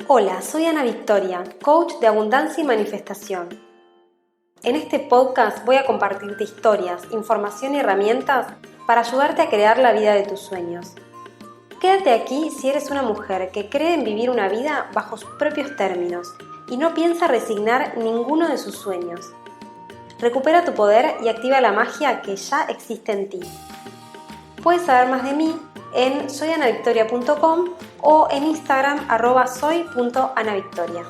Hola, soy Ana Victoria, coach de abundancia y manifestación. En este podcast voy a compartirte historias, información y herramientas para ayudarte a crear la vida de tus sueños. Quédate aquí si eres una mujer que cree en vivir una vida bajo sus propios términos y no piensa resignar ninguno de sus sueños. Recupera tu poder y activa la magia que ya existe en ti. Puedes saber más de mí en soyanavictoria.com o en Instagram @soy.anavictoria.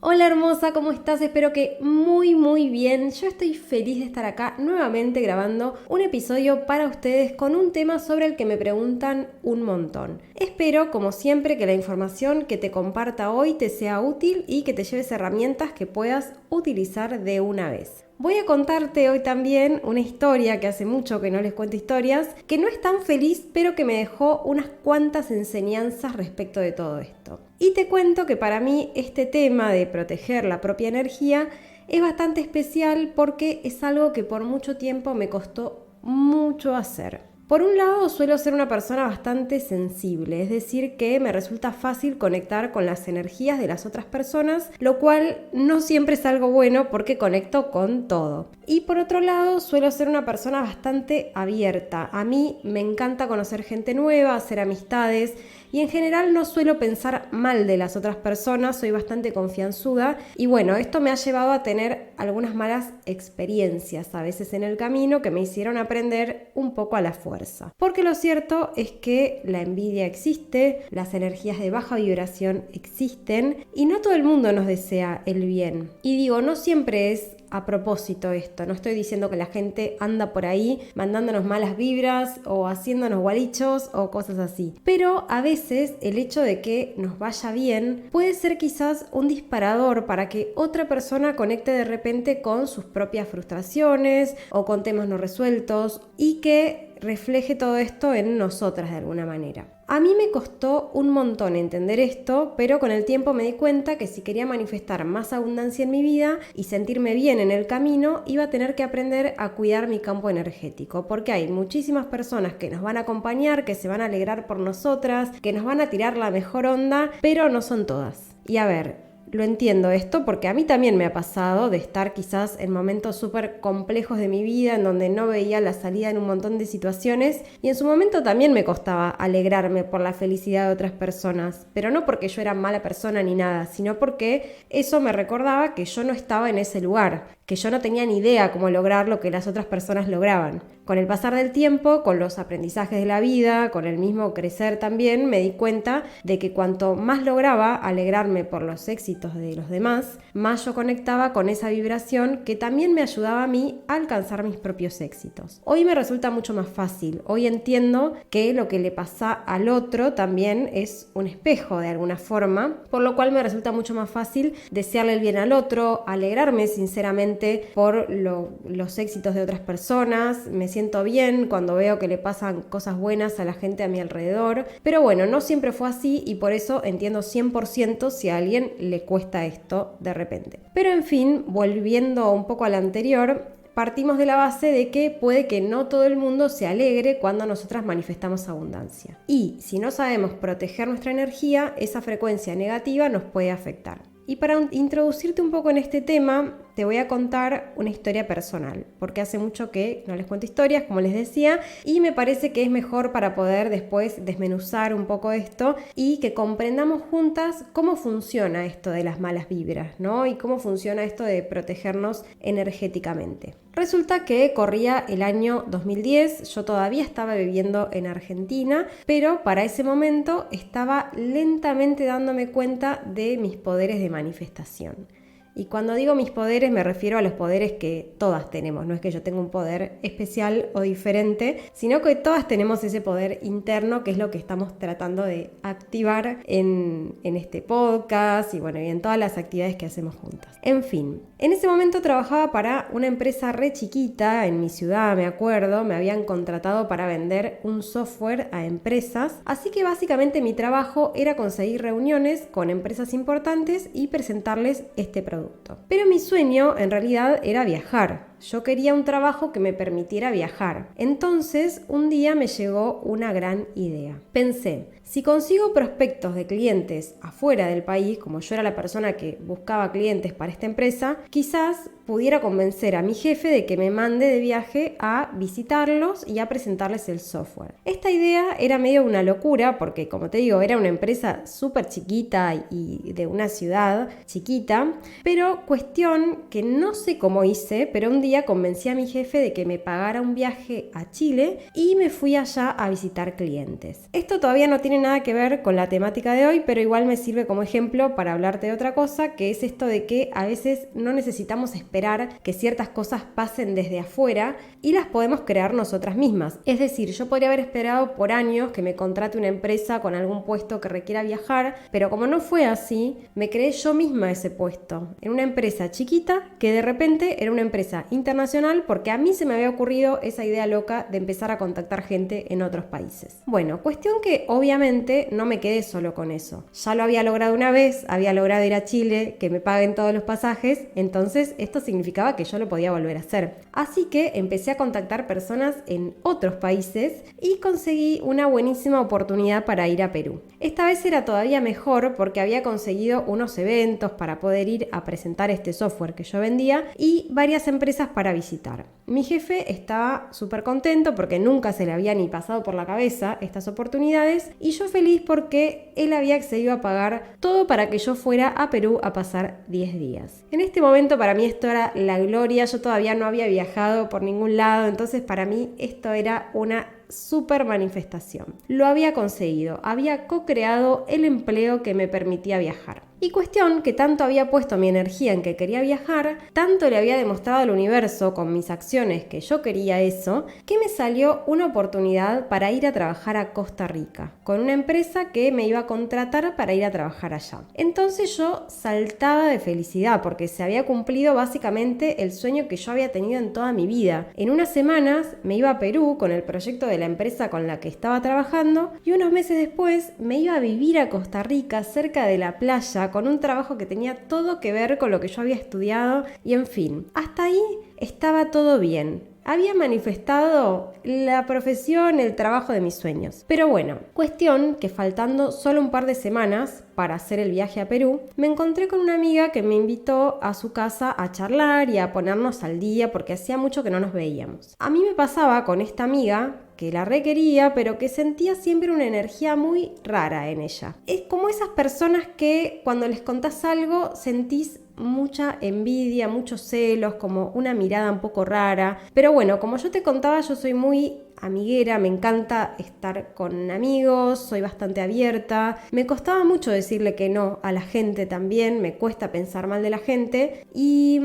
Hola hermosa, ¿cómo estás? Espero que muy bien. Yo estoy feliz de estar acá nuevamente grabando un episodio para ustedes con un tema sobre el que me preguntan un montón. Espero, como siempre, que la información que te comparta hoy te sea útil y que te lleves herramientas que puedas utilizar de una vez. Voy a contarte hoy también una historia que hace mucho que no les cuento historias, que no es tan feliz, pero que me dejó unas cuantas enseñanzas respecto de todo esto. Y te cuento que para mí este tema de proteger la propia energía es bastante especial porque es algo que por mucho tiempo me costó mucho hacer. Por un lado, suelo ser una persona bastante sensible, es decir, que me resulta fácil conectar con las energías de las otras personas, lo cual no siempre es algo bueno porque conecto con todo. Y por otro lado, suelo ser una persona bastante abierta. A mí me encanta conocer gente nueva, hacer amistades y en general no suelo pensar mal de las otras personas, soy bastante confianzuda y bueno, esto me ha llevado a tener algunas malas experiencias a veces en el camino que me hicieron aprender un poco a la fuerza. Porque lo cierto es que la envidia existe, las energías de baja vibración existen y no todo el mundo nos desea el bien. Y digo, no siempre es a propósito esto, no estoy diciendo que la gente anda por ahí mandándonos malas vibras o haciéndonos gualichos o cosas así, pero a veces el hecho de que nos vaya bien puede ser quizás un disparador para que otra persona conecte de repente con sus propias frustraciones o con temas no resueltos y que refleje todo esto en nosotras de alguna manera. A mí me costó un montón entender esto, pero con el tiempo me di cuenta que si quería manifestar más abundancia en mi vida y sentirme bien en el camino, iba a tener que aprender a cuidar mi campo energético, porque hay muchísimas personas que nos van a acompañar, que se van a alegrar por nosotras, que nos van a tirar la mejor onda, pero no son todas. Y a ver, lo entiendo esto porque a mí también me ha pasado de estar quizás en momentos súper complejos de mi vida en donde no veía la salida en un montón de situaciones y en su momento también me costaba alegrarme por la felicidad de otras personas, pero no porque yo era mala persona ni nada, sino porque eso me recordaba que yo no estaba en ese lugar, que yo no tenía ni idea cómo lograr lo que las otras personas lograban. Con el pasar del tiempo, con los aprendizajes de la vida, con el mismo crecer también, me di cuenta de que cuanto más lograba alegrarme por los éxitos de los demás, más yo conectaba con esa vibración que también me ayudaba a mí a alcanzar mis propios éxitos. Hoy me resulta mucho más fácil. Hoy entiendo que lo que le pasa al otro también es un espejo de alguna forma, por lo cual me resulta mucho más fácil desearle el bien al otro, alegrarme sinceramente por los éxitos de otras personas. Me siento bien cuando veo que le pasan cosas buenas a la gente a mi alrededor, pero bueno, no siempre fue así y por eso entiendo 100% si a alguien le cuesta esto de repente. Pero en fin, volviendo un poco a lo anterior, partimos de la base de que puede que no todo el mundo se alegre cuando nosotras manifestamos abundancia. Y si no sabemos proteger nuestra energía, esa frecuencia negativa nos puede afectar. Y para introducirte un poco en este tema, te voy a contar una historia personal, porque hace mucho que no les cuento historias, como les decía, y me parece que es mejor para poder después desmenuzar un poco esto y que comprendamos juntas cómo funciona esto de las malas vibras, ¿no? Y cómo funciona esto de protegernos energéticamente. Resulta que corría el año 2010, yo todavía estaba viviendo en Argentina, pero para ese momento estaba lentamente dándome cuenta de mis poderes de manifestación. Y cuando digo mis poderes me refiero a los poderes que todas tenemos, no es que yo tenga un poder especial o diferente, sino que todas tenemos ese poder interno que es lo que estamos tratando de activar en este podcast y bueno, y en todas las actividades que hacemos juntas. En fin, en ese momento trabajaba para una empresa re chiquita en mi ciudad, me acuerdo, me habían contratado para vender un software a empresas, así que básicamente mi trabajo era conseguir reuniones con empresas importantes y presentarles este producto. Pero mi sueño en realidad era viajar. Yo quería un trabajo que me permitiera viajar. Entonces, un día me llegó una gran idea. Pensé, si consigo prospectos de clientes afuera del país, como yo era la persona que buscaba clientes para esta empresa, quizás pudiera convencer a mi jefe de que me mande de viaje a visitarlos y a presentarles el software. Esta idea era medio una locura porque, como te digo, era una empresa súper chiquita y de una ciudad chiquita, pero cuestión que no sé cómo hice, pero un día convencí a mi jefe de que me pagara un viaje a Chile y me fui allá a visitar clientes. Esto todavía no tiene nada que ver con la temática de hoy, pero igual me sirve como ejemplo para hablarte de otra cosa, que es esto de que a veces no necesitamos esperar que ciertas cosas pasen desde afuera y las podemos crear nosotras mismas. Es decir, yo podría haber esperado por años que me contrate una empresa con algún puesto que requiera viajar, pero como no fue así, me creé yo misma ese puesto en una empresa chiquita que de repente era una empresa internacional porque a mí se me había ocurrido esa idea loca de empezar a contactar gente en otros países. Bueno, cuestión que obviamente no me quedé solo con eso. Ya lo había logrado una vez, había logrado ir a Chile, que me paguen todos los pasajes, entonces esto significaba que yo lo podía volver a hacer. Así que empecé a contactar personas en otros países y conseguí una buenísima oportunidad para ir a Perú. Esta vez era todavía mejor porque había conseguido unos eventos para poder ir a presentar este software que yo vendía y varias empresas para visitar. Mi jefe estaba súper contento porque nunca se le había ni pasado por la cabeza estas oportunidades y yo feliz porque él había accedido a pagar todo para que yo fuera a Perú a pasar 10 días. En este momento para mí esto era la gloria, yo todavía no había viajado por ningún lado, entonces para mí esto era una super manifestación. Lo había conseguido, había co-creado el empleo que me permitía viajar. Y cuestión que tanto había puesto mi energía en que quería viajar, tanto le había demostrado al universo con mis acciones que yo quería eso, que me salió una oportunidad para ir a trabajar a Costa Rica, con una empresa que me iba a contratar para ir a trabajar allá. Entonces yo saltaba de felicidad porque se había cumplido básicamente el sueño que yo había tenido en toda mi vida. En unas semanas me iba a Perú con el proyecto de la empresa con la que estaba trabajando y unos meses después me iba a vivir a Costa Rica cerca de la playa con un trabajo que tenía todo que ver con lo que yo había estudiado y en fin, hasta ahí estaba todo bien. Había manifestado la profesión, el trabajo de mis sueños. Pero bueno, cuestión que faltando solo un par de semanas para hacer el viaje a Perú, me encontré con una amiga que me invitó a su casa a charlar y a ponernos al día porque hacía mucho que no nos veíamos. A mí me pasaba con esta amiga que la requería, pero que sentía siempre una energía muy rara en ella. Es como esas personas que cuando les contás algo sentís mucha envidia, muchos celos, como una mirada un poco rara. Pero bueno, como yo te contaba, yo soy muy amiguera, me encanta estar con amigos, soy bastante abierta. Me costaba mucho decirle que no a la gente también, me cuesta pensar mal de la gente. Y,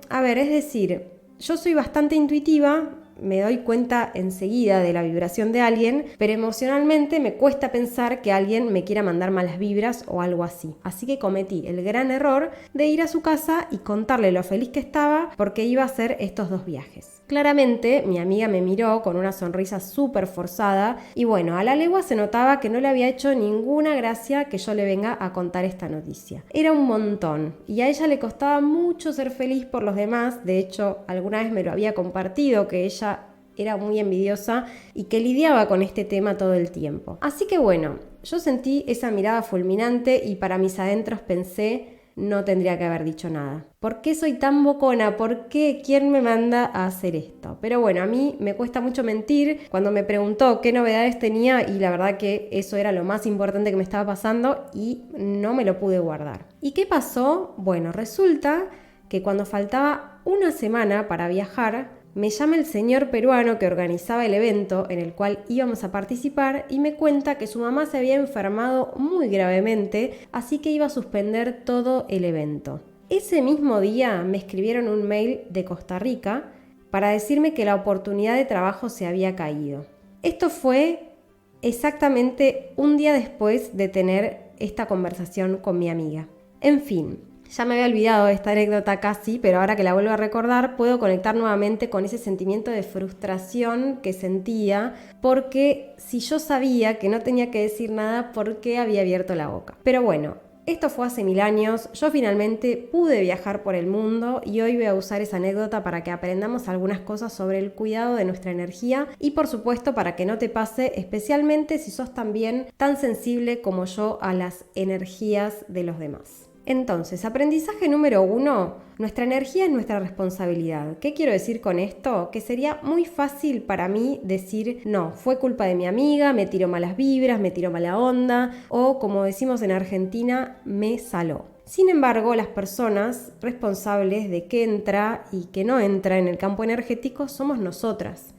a ver, es decir, yo soy bastante intuitiva, me doy cuenta enseguida de la vibración de alguien, pero emocionalmente me cuesta pensar que alguien me quiera mandar malas vibras o algo así. Así que cometí el gran error de ir a su casa y contarle lo feliz que estaba porque iba a hacer estos 2 viajes. Claramente mi amiga me miró con una sonrisa súper forzada y bueno, a la legua se notaba que no le había hecho ninguna gracia que yo le venga a contar esta noticia. Era un montón y a ella le costaba mucho ser feliz por los demás. De hecho, alguna vez me lo había compartido que ella era muy envidiosa y que lidiaba con este tema todo el tiempo. Así que bueno, yo sentí esa mirada fulminante y para mis adentros pensé, no tendría que haber dicho nada. ¿Por qué soy tan bocona? ¿Por qué? ¿Quién me manda a hacer esto? Pero bueno, a mí me cuesta mucho mentir. Cuando me preguntó qué novedades tenía y la verdad que eso era lo más importante que me estaba pasando y no me lo pude guardar. ¿Y qué pasó? Bueno, resulta que cuando faltaba una semana para viajar, me llama el señor peruano que organizaba el evento en el cual íbamos a participar y me cuenta que su mamá se había enfermado muy gravemente, así que iba a suspender todo el evento. Ese mismo día me escribieron un mail de Costa Rica para decirme que la oportunidad de trabajo se había caído. Esto fue exactamente un día después de tener esta conversación con mi amiga. En fin. Ya me había olvidado de esta anécdota casi, pero ahora que la vuelvo a recordar, puedo conectar nuevamente con ese sentimiento de frustración que sentía, porque si yo sabía que no tenía que decir nada, ¿por qué había abierto la boca? Pero bueno, Esto fue hace 1000 años, yo finalmente pude viajar por el mundo y hoy voy a usar esa anécdota para que aprendamos algunas cosas sobre el cuidado de nuestra energía y por supuesto para que no te pase, especialmente si sos también tan sensible como yo a las energías de los demás. Entonces, aprendizaje número 1, nuestra energía es nuestra responsabilidad. ¿Qué quiero decir con esto? Que sería muy fácil para mí decir, no, fue culpa de mi amiga, me tiró malas vibras, me tiró mala onda, o como decimos en Argentina, me saló. Sin embargo, las personas responsables de qué entra y qué no entra en el campo energético somos nosotras.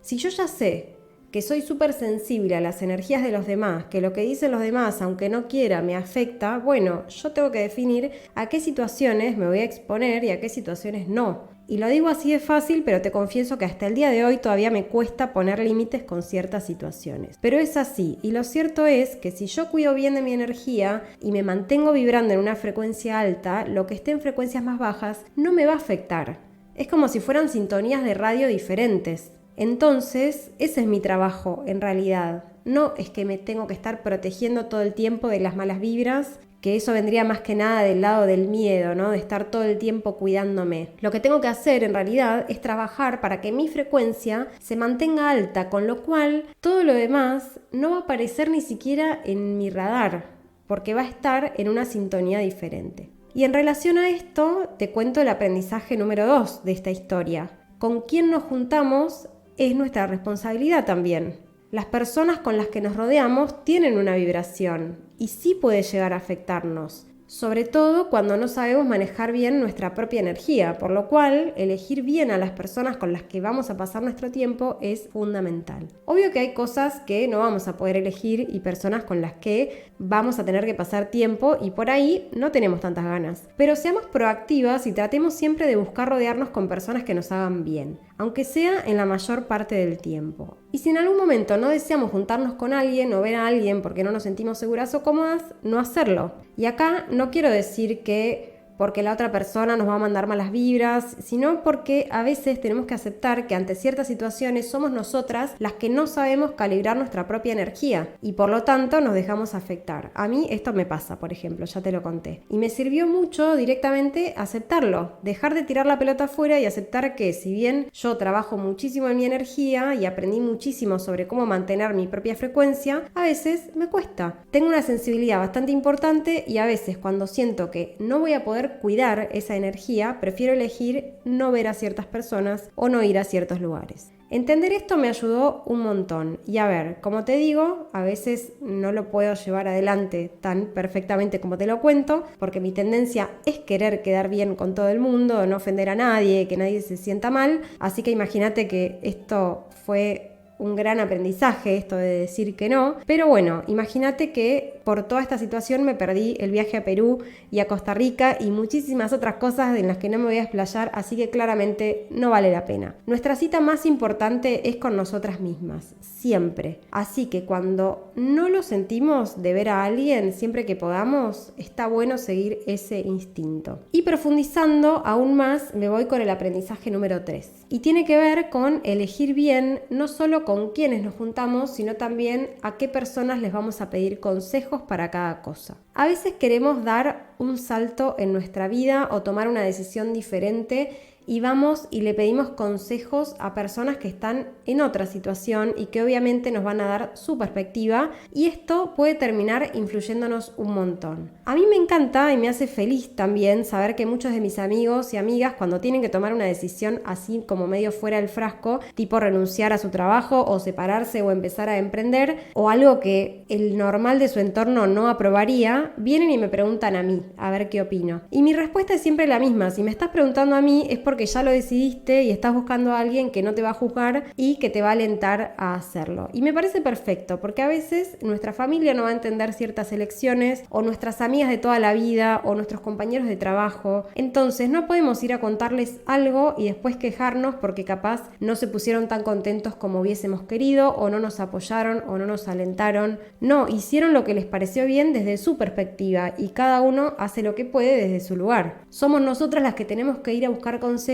Si yo ya sé que soy súper sensible a las energías de los demás, que lo que dicen los demás, aunque no quiera, me afecta, bueno, yo tengo que definir a qué situaciones me voy a exponer y a qué situaciones no. Y lo digo así de fácil, pero te confieso que hasta el día de hoy todavía me cuesta poner límites con ciertas situaciones. Pero es así, y lo cierto es que si yo cuido bien de mi energía y me mantengo vibrando en una frecuencia alta, lo que esté en frecuencias más bajas no me va a afectar. Es como si fueran sintonías de radio diferentes. Entonces, ese es mi trabajo en realidad. No es que me tengo que estar protegiendo todo el tiempo de las malas vibras, que eso vendría más que nada del lado del miedo, ¿no? De estar todo el tiempo cuidándome. Lo que tengo que hacer en realidad es trabajar para que mi frecuencia se mantenga alta, con lo cual todo lo demás no va a aparecer ni siquiera en mi radar, porque va a estar en una sintonía diferente. Y en relación a esto, te cuento el aprendizaje número 2 de esta historia. Con quién nos juntamos es nuestra responsabilidad también. Las personas con las que nos rodeamos tienen una vibración y sí puede llegar a afectarnos, sobre todo cuando no sabemos manejar bien nuestra propia energía, por lo cual elegir bien a las personas con las que vamos a pasar nuestro tiempo es fundamental. Obvio que hay cosas que no vamos a poder elegir y personas con las que vamos a tener que pasar tiempo y por ahí no tenemos tantas ganas. Pero seamos proactivas y tratemos siempre de buscar rodearnos con personas que nos hagan bien, aunque sea en la mayor parte del tiempo. Y si en algún momento no deseamos juntarnos con alguien o ver a alguien porque no nos sentimos seguras o cómodas, no hacerlo. Y acá no quiero decir que porque la otra persona nos va a mandar malas vibras, sino porque a veces tenemos que aceptar que ante ciertas situaciones somos nosotras las que no sabemos calibrar nuestra propia energía y por lo tanto nos dejamos afectar. A mí esto me pasa, por ejemplo, ya te lo conté. Y me sirvió mucho directamente aceptarlo, dejar de tirar la pelota afuera y aceptar que si bien yo trabajo muchísimo en mi energía y aprendí muchísimo sobre cómo mantener mi propia frecuencia, a veces me cuesta. Tengo una sensibilidad bastante importante y a veces cuando siento que no voy a poder cuidar esa energía, prefiero elegir no ver a ciertas personas o no ir a ciertos lugares. Entender esto me ayudó un montón y a ver, como te digo, a veces no lo puedo llevar adelante tan perfectamente como te lo cuento, porque mi tendencia es querer quedar bien con todo el mundo, no ofender a nadie, que nadie se sienta mal, así que imagínate que esto fue un gran aprendizaje, esto de decir que no, pero bueno, imagínate que por toda esta situación me perdí el viaje a Perú y a Costa Rica y muchísimas otras cosas en las que no me voy a explayar, así que claramente no vale la pena. Nuestra cita más importante es con nosotras mismas, siempre. Así que cuando no lo sentimos de ver a alguien, siempre que podamos, está bueno seguir ese instinto. Y profundizando aún más, me voy con el aprendizaje número 3. Y tiene que ver con elegir bien, no solo con quiénes nos juntamos, sino también a qué personas les vamos a pedir consejos para cada cosa. A veces queremos dar un salto en nuestra vida o tomar una decisión diferente y vamos y le pedimos consejos a personas que están en otra situación y que obviamente nos van a dar su perspectiva y esto puede terminar influyéndonos un montón. A mí me encanta y me hace feliz también saber que muchos de mis amigos y amigas cuando tienen que tomar una decisión así como medio fuera del frasco, tipo renunciar a su trabajo o separarse o empezar a emprender o algo que el normal de su entorno no aprobaría, vienen y me preguntan a mí, a ver qué opino. Y mi respuesta es siempre la misma, si me estás preguntando a mí es porque ya lo decidiste y estás buscando a alguien que no te va a juzgar y que te va a alentar a hacerlo. Y me parece perfecto, porque a veces nuestra familia no va a entender ciertas elecciones, o nuestras amigas de toda la vida, o nuestros compañeros de trabajo. Entonces no podemos ir a contarles algo y después quejarnos porque capaz no se pusieron tan contentos como hubiésemos querido, o no nos apoyaron, o no nos alentaron. No, hicieron lo que les pareció bien desde su perspectiva y cada uno hace lo que puede desde su lugar. Somos nosotras las que tenemos que ir a buscar consejos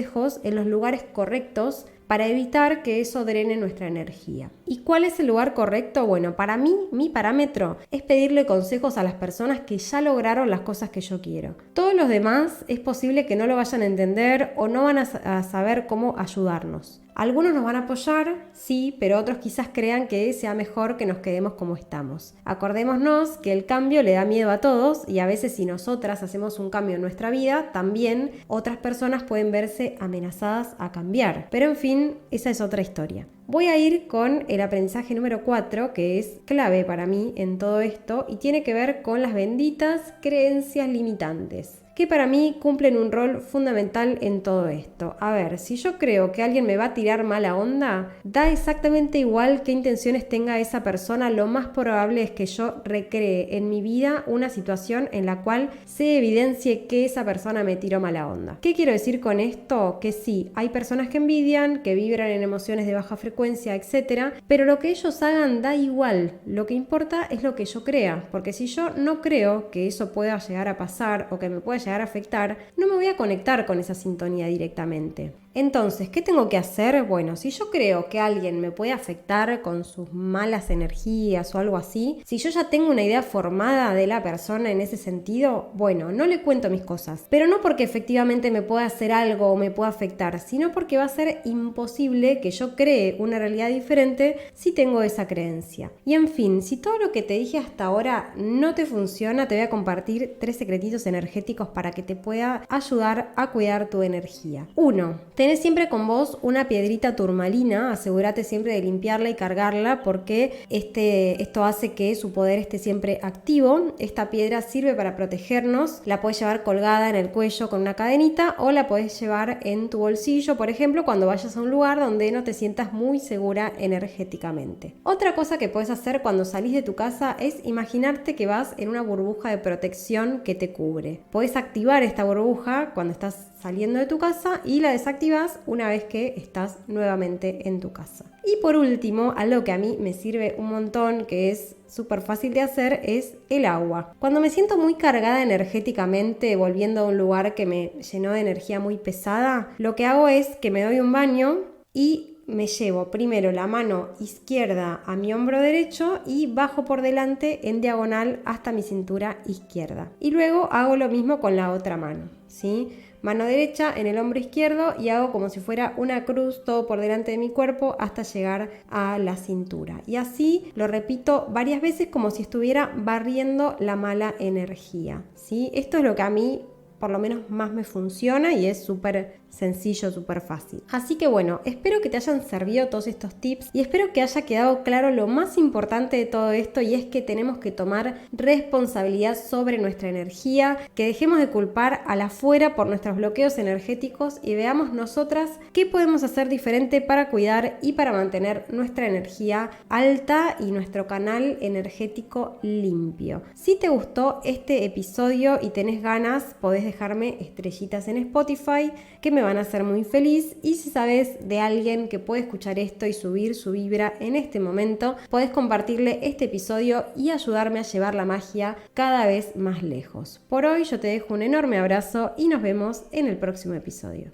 en los lugares correctos para evitar que eso drene nuestra energía. ¿Y cuál es el lugar correcto? Bueno, para mí, mi parámetro es pedirle consejos a las personas que ya lograron las cosas que yo quiero. Todos los demás es posible que no lo vayan a entender o no van a saber cómo ayudarnos. Algunos nos van a apoyar, sí, pero otros quizás crean que sea mejor que nos quedemos como estamos. Acordémonos que el cambio le da miedo a todos y a veces si nosotras hacemos un cambio en nuestra vida, también otras personas pueden verse amenazadas a cambiar. Pero en fin, esa es otra historia. Voy a ir con el aprendizaje número 4, que es clave para mí en todo esto y tiene que ver con las benditas creencias limitantes, que para mí cumplen un rol fundamental en todo esto. A ver, si yo creo que alguien me va a tirar mala onda, da exactamente igual qué intenciones tenga esa persona, lo más probable es que yo recree en mi vida una situación en la cual se evidencie que esa persona me tiró mala onda. ¿Qué quiero decir con esto? Que sí, hay personas que envidian, que vibran en emociones de baja frecuencia, etc. Pero lo que ellos hagan da igual. Lo que importa es lo que yo crea, porque si yo no creo que eso pueda llegar a pasar o que me pueda llegar a afectar, no me voy a conectar con esa sintonía directamente. Entonces, ¿qué tengo que hacer? Bueno, si yo creo que alguien me puede afectar con sus malas energías o algo así, si yo ya tengo una idea formada de la persona en ese sentido, bueno, no le cuento mis cosas, pero no porque efectivamente me pueda hacer algo o me pueda afectar, sino porque va a ser imposible que yo cree una realidad diferente si tengo esa creencia. Y en fin, si todo lo que te dije hasta ahora no te funciona, te voy a compartir 3 secretitos energéticos para que te pueda ayudar a cuidar tu energía. 1. Tenés siempre con vos una piedrita turmalina, asegúrate siempre de limpiarla y cargarla porque esto hace que su poder esté siempre activo. Esta piedra sirve para protegernos, la podés llevar colgada en el cuello con una cadenita o la podés llevar en tu bolsillo, por ejemplo, cuando vayas a un lugar donde no te sientas muy segura energéticamente. Otra cosa que podés hacer cuando salís de tu casa es imaginarte que vas en una burbuja de protección que te cubre. Podés activar esta burbuja cuando estás saliendo de tu casa y la desactivas una vez que estás nuevamente en tu casa. Y por último, algo que a mí me sirve un montón, que es súper fácil de hacer, es el agua. Cuando me siento muy cargada energéticamente, volviendo a un lugar que me llenó de energía muy pesada, lo que hago es que me doy un baño y me llevo primero la mano izquierda a mi hombro derecho y bajo por delante en diagonal hasta mi cintura izquierda. Y luego hago lo mismo con la otra mano, ¿sí? Mano derecha en el hombro izquierdo y hago como si fuera una cruz todo por delante de mi cuerpo hasta llegar a la cintura. Y así lo repito varias veces como si estuviera barriendo la mala energía, ¿sí? Esto es lo que a mí por lo menos más me funciona y es súper sencillo, súper fácil. Así que bueno, espero que te hayan servido todos estos tips y espero que haya quedado claro lo más importante de todo esto, y es que tenemos que tomar responsabilidad sobre nuestra energía, que dejemos de culpar al afuera por nuestros bloqueos energéticos y veamos nosotras qué podemos hacer diferente para cuidar y para mantener nuestra energía alta y nuestro canal energético limpio. Si te gustó este episodio y tenés ganas, podés dejarme estrellitas en Spotify que me van a hacer muy feliz, y si sabes de alguien que puede escuchar esto y subir su vibra en este momento, podés compartirle este episodio y ayudarme a llevar la magia cada vez más lejos. Por hoy yo te dejo un enorme abrazo y nos vemos en el próximo episodio.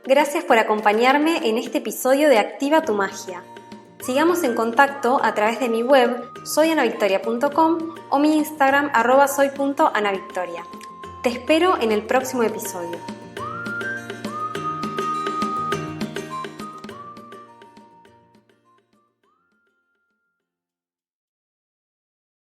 Gracias por acompañarme en este episodio de Activa tu Magia. Sigamos en contacto a través de mi web soyanavictoria.com o mi Instagram @soy.anavictoria. Te espero en el próximo episodio.